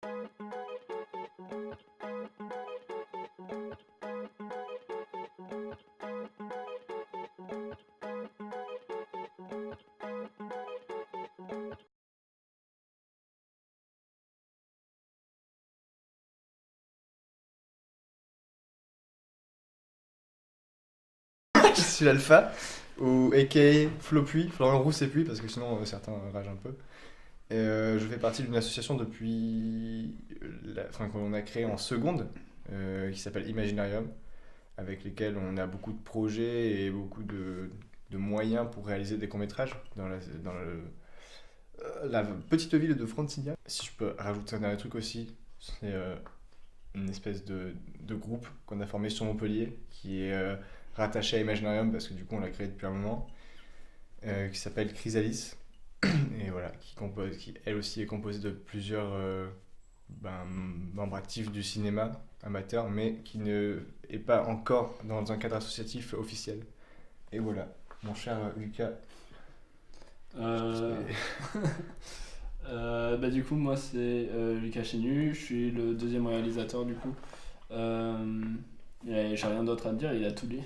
Je suis l'alpha, ou aka Flopuy, Florian Roux et Puy, parce que sinon certains ragent un peu. Je fais partie d'une association depuis, enfin qu'on a créée en seconde, qui s'appelle Imaginarium, avec lesquels on a beaucoup de projets et beaucoup de moyens pour réaliser des courts-métrages la petite ville de Frontignan. Si je peux rajouter un dernier truc aussi, c'est une espèce de groupe qu'on a formé sur Montpellier, qui est rattaché à Imaginarium, parce que du coup on l'a créé depuis un moment, qui s'appelle Chrysalis, et voilà, qui elle aussi est composée de plusieurs membres actifs du cinéma amateur, mais qui ne est pas encore dans un cadre associatif officiel. Et voilà, mon cher Lucas. Euh, Bah, du coup, moi c'est Lucas Chenu, je suis le deuxième réalisateur du coup. Euh, et j'ai rien d'autre à te dire, il a tout dit.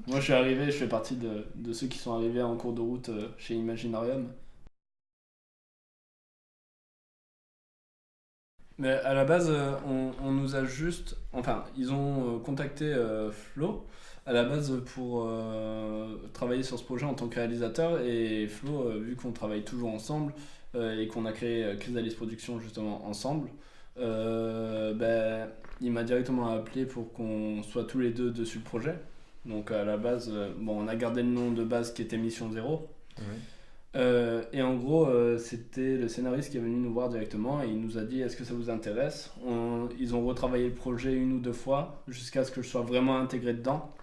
Moi je suis arrivé, je fais partie de ceux qui sont arrivés en cours de route chez Imaginarium. Mais à la base, on nous a juste. Enfin, ils ont contacté Flo à la base pour travailler sur ce projet en tant que réalisateur. Et Flo, vu qu'on travaille toujours ensemble et qu'on a créé Chrysalis Productions justement ensemble, ben, il m'a directement appelé pour qu'on soit tous les deux dessus le projet. Donc à la base, bon, on a gardé le nom de base qui était Mission Zéro. Ouais. Et en gros, c'était le scénariste qui est venu nous voir directement et il nous a dit est-ce que ça vous intéresse. Ils ont retravaillé le projet une ou deux fois jusqu'à ce que je sois vraiment intégré dedans.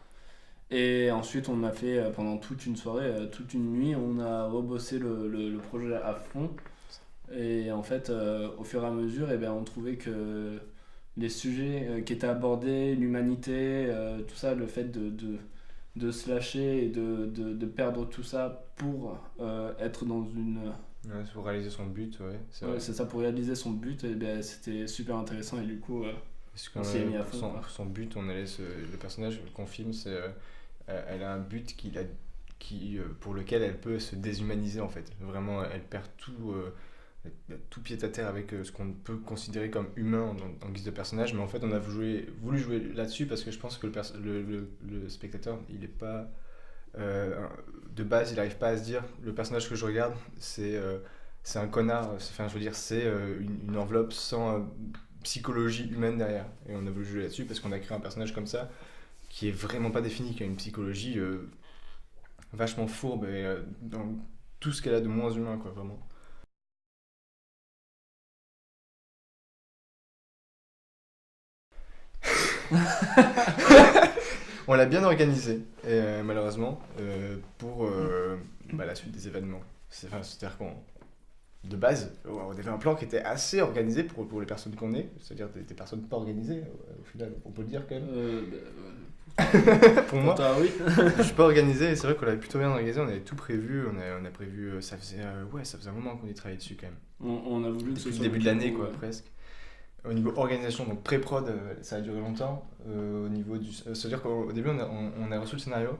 Et ensuite, on a fait pendant toute une soirée, toute une nuit, on a rebossé le projet à fond. Et en fait, au fur et à mesure, eh ben, on trouvait que les sujets qui étaient abordés, l'humanité, tout ça, le fait de se lâcher et de perdre tout ça pour être dans une. Ouais, pour réaliser son but, ouais, c'est Ouais, vrai. c'est ça, pour réaliser son but, et ben, c'était super intéressant et du coup, Parce que on s'y est mis à fond. Quoi. son but, le personnage qu'on filme, c'est elle a un but pour lequel elle peut se déshumaniser en fait. Vraiment, elle perd tout pied à terre avec ce qu'on peut considérer comme humain en guise de personnage, mais en fait on a voulu jouer là-dessus parce que je pense que le spectateur, il est pas de base, il n'arrive pas à se dire le personnage que je regarde, c'est un connard, enfin je veux dire, c'est une enveloppe sans psychologie humaine derrière. Et on a voulu jouer là-dessus parce qu'on a créé un personnage comme ça qui est vraiment pas défini, qui a une psychologie vachement fourbe et dans tout ce qu'elle a de moins humain, quoi, vraiment. On l'a bien organisé, et, malheureusement, pour la suite des événements. C'est-à-dire qu'on, de base, on avait un plan qui était assez organisé pour les personnes qu'on est, c'est-à-dire des personnes pas organisées, au final, on peut le dire quand même. Pour Pour moi, toi, oui. je suis pas organisé, et c'est vrai qu'on l'avait plutôt bien organisé, on avait tout prévu, on a prévu, ça faisait un moment qu'on y travaillait dessus quand même. On a voulu que ce Depuis le soit. début de l'année, du coup, quoi, presque. Au niveau organisation, donc pré-prod, ça a duré longtemps. Au niveau c'est-à-dire qu'au début, on a reçu le scénario,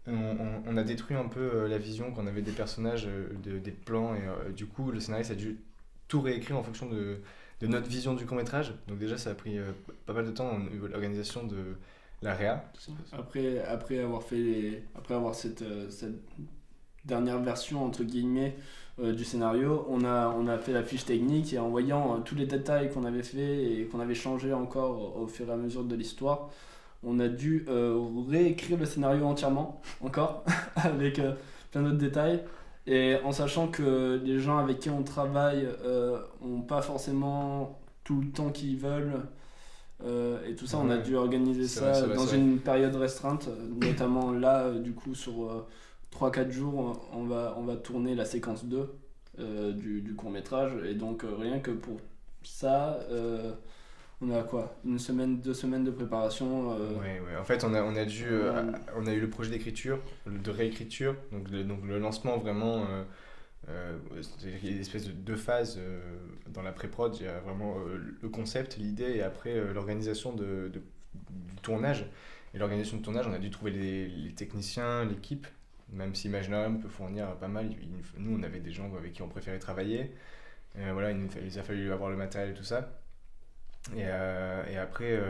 on a détruit un peu la vision qu'on avait des personnages, des plans, et du coup, le scénariste a dû tout réécrire en fonction de notre vision du court-métrage. Donc déjà, ça a pris pas mal de temps au niveau de l'organisation de la réa. Après avoir cette dernière version entre guillemets du scénario, on a fait la fiche technique et en voyant tous les détails qu'on avait fait et qu'on avait changé encore au fur et à mesure de l'histoire, on a dû réécrire le scénario entièrement encore avec plein d'autres détails et en sachant que les gens avec qui on travaille ont pas forcément tout le temps qu'ils veulent et tout ça, on a Ouais. dû organiser C'est vrai, ça c'est vrai, dans c'est vrai. une période restreinte, notamment là, du coup, sur 3-4 jours, on va tourner la séquence 2 du court métrage. Et donc, rien que pour ça, on a quoi? Une semaine, 2 semaines de préparation. Ouais, ouais. En fait, on a eu le projet d'écriture, de réécriture, donc le lancement vraiment C'est-à-dire qu'il y a des espèces de deux phases dans la pré-prod. Il y a vraiment le concept, l'idée, et après l'organisation du tournage. Et l'organisation de tournage, on a dû trouver les techniciens, l'équipe, même si Imaginarium peut fournir pas mal. Nous, on avait des gens avec qui on préférait travailler. Voilà, il a fallu avoir le matériel et tout ça. Et après,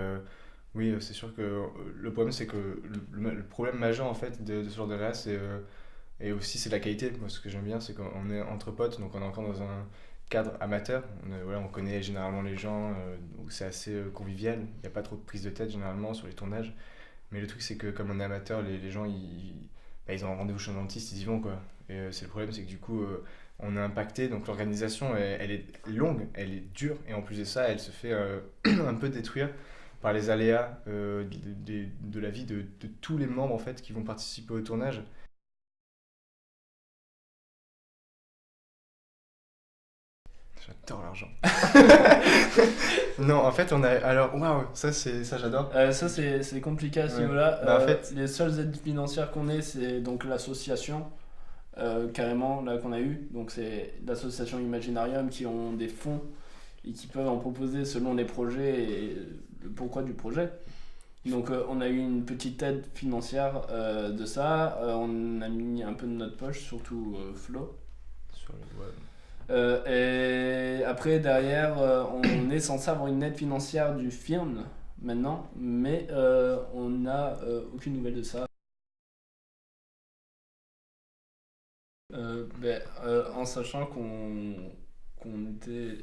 oui, c'est sûr que le problème, c'est que le problème majeur en fait de ce genre de là, et aussi c'est la qualité. Moi, ce que j'aime bien, c'est qu'on est entre potes, donc on est encore dans un cadre amateur. Voilà, on connaît généralement les gens, donc c'est assez convivial. Il n'y a pas trop de prise de tête généralement sur les tournages. Mais le truc, c'est que comme on est amateur, les gens, ils ont un rendez-vous chez un dentiste, ils y vont quoi. Et c'est le problème, c'est que du coup, on est impacté, donc l'organisation, elle est longue, elle est dure, et en plus de ça, elle se fait un peu détruire par les aléas de la vie de tous les membres en fait qui vont participer au tournage. J'adore l'argent. Non, en fait, on a. Alors, waouh, ça j'adore. Ça c'est compliqué à ce Ouais. niveau-là. Bah, en fait- Les seules aides financières qu'on ait, c'est donc l'association carrément là qu'on a eu. Donc c'est l'association Imaginarium qui ont des fonds et qui peuvent en proposer selon les projets et le pourquoi du projet. Donc on a eu une petite aide financière de ça. On a mis un peu de notre poche, surtout Flo. Sur le web. Et après, derrière, on est censé avoir une aide financière du film maintenant, mais on n'a aucune nouvelle de ça. En sachant qu'on était,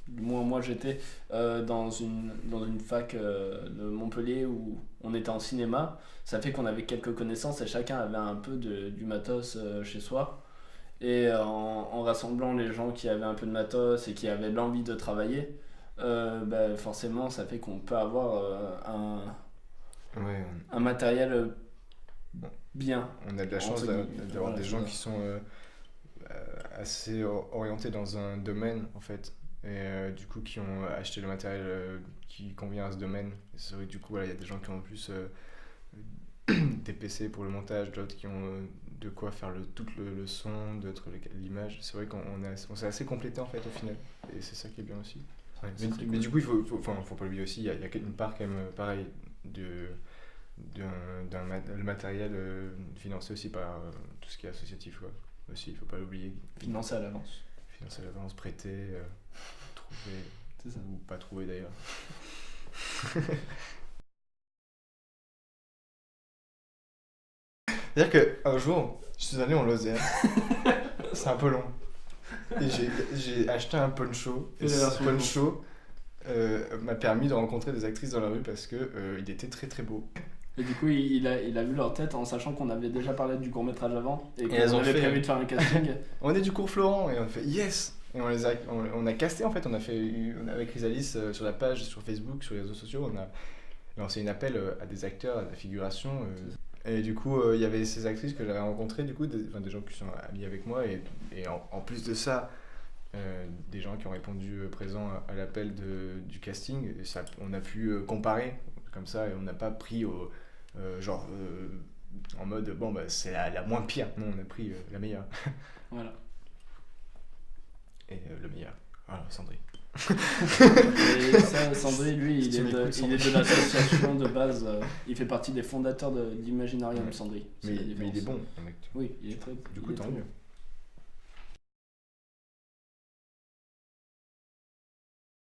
du moins moi j'étais dans une fac de Montpellier où on était en cinéma, ça fait qu'on avait quelques connaissances et chacun avait un peu du matos chez soi. Et en rassemblant les gens qui avaient un peu de matos et qui avaient l'envie de travailler, forcément ça fait qu'on peut avoir Ouais, un matériel Bon. bien. on a de la chance Entre guillemets. d'avoir Voilà, des c'est gens ça. qui sont assez orientés dans un domaine en fait. Et du coup, qui ont acheté le matériel qui convient à ce domaine. Et c'est vrai que du coup, voilà, il y a des gens qui ont plus des PC pour le montage, d'autres qui ont de quoi faire tout le son, d'autres l'image. C'est vrai on s'est assez complété en fait au final. Et c'est ça qui est bien aussi. Ouais, C'est très mais cool. du coup, faut pas l'oublier aussi, il y a une part quand même pareil le matériel financé aussi par tout ce qui est associatif. Quoi. Aussi, il faut pas l'oublier. Financé à l'avance. Financer à l'avance, prêter, trouver, C'est ça. ou pas trouver d'ailleurs. C'est-à-dire qu'un jour, je suis allé en Lozère, c'est un peu long, et j'ai acheté un poncho, et Et la ce version poncho m'a permis de rencontrer des actrices dans la rue parce que il était très très beau. Et du coup, il a vu leur tête en sachant qu'on avait déjà parlé du court-métrage avant et elles qu'on ont avait fait- prévu de faire un casting. On est du cours Florent et on a fait yes. Et on a casté en fait, on a avec Chrysalis sur la page, sur Facebook, sur les réseaux sociaux, on a lancé un appel à des acteurs, à la figuration. Et du coup, il y avait ces actrices que j'avais rencontrées, du coup, des gens qui sont amis avec moi. Et en plus de ça, des gens qui ont répondu présent à l'appel du casting. Et ça, on a pu comparer comme ça et on n'a pas pris genre en mode bon, bah, c'est la moins pire. Non, on a pris la meilleure. Voilà. Et le meilleur. Voilà, Sandrine. Et ça, Sandré, lui, Si tu m'écoutes, il est de l'association de base. Il fait partie des fondateurs d'Imaginarium, Ouais. Sandré. C'est Mais la il est différence. bon, le mec. Oui, il est très. Du coup, il est tant très mieux. bon.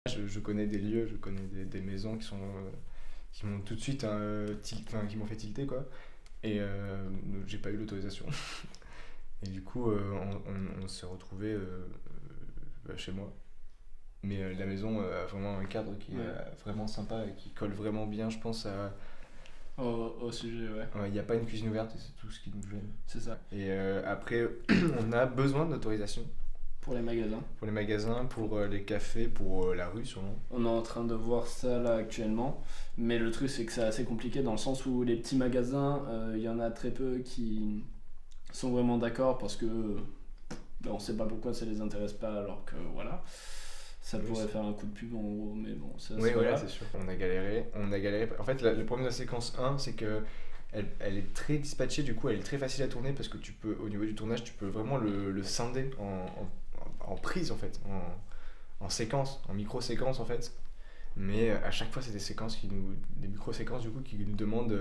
Je connais des lieux, je connais des maisons qui m'ont tout de suite qui m'ont fait tilter quoi. Et j'ai pas eu l'autorisation. Et du coup, on s'est retrouvé chez moi. Mais la maison a vraiment un cadre qui Ouais. est vraiment sympa et qui colle vraiment bien, je pense. Au sujet, ouais. Il n'y a pas une cuisine ouverte et c'est tout ce qui nous gêne. C'est ça. Et après, on a besoin d'autorisation Pour les magasins. pour les magasins, pour les cafés, pour la rue sûrement. On est en train de voir ça là actuellement. Mais le truc, c'est que c'est assez compliqué dans le sens où les petits magasins, il y en a très peu qui sont vraiment d'accord parce que on sait pas pourquoi ça les intéresse pas alors que voilà. Ça Oui, pourrait c'est- faire un coup de pub en gros, mais bon, ça Oui, c'est voilà, voilà. c'est sûr. On a galéré. En fait, le problème de la séquence 1, c'est que elle est très dispatchée, du coup elle est très facile à tourner parce que tu peux, au niveau du tournage, tu peux vraiment le scinder en prise en fait, en séquence, en micro-séquence en fait. Mais à chaque fois, c'est des séquences des micro-séquences du coup qui nous demandent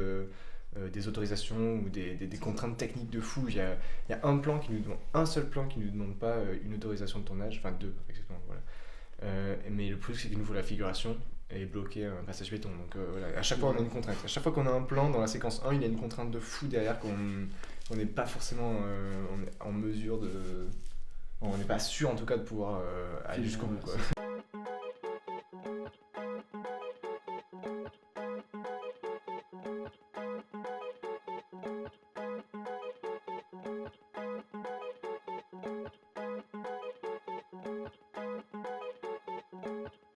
des autorisations ou des contraintes techniques de fou. Il y a un seul plan qui nous demande pas une autorisation de tournage, enfin deux exactement, voilà. Mais le plus c'est qu'il nous faut la figuration et bloquer un passage béton. Donc voilà, à chaque fois on a une contrainte. À chaque fois qu'on a un plan dans la séquence 1, il y a une contrainte de fou derrière qu'on n'est pas forcément on est en mesure de. On n'est pas sûr en tout cas de pouvoir aller jusqu'au bout, quoi.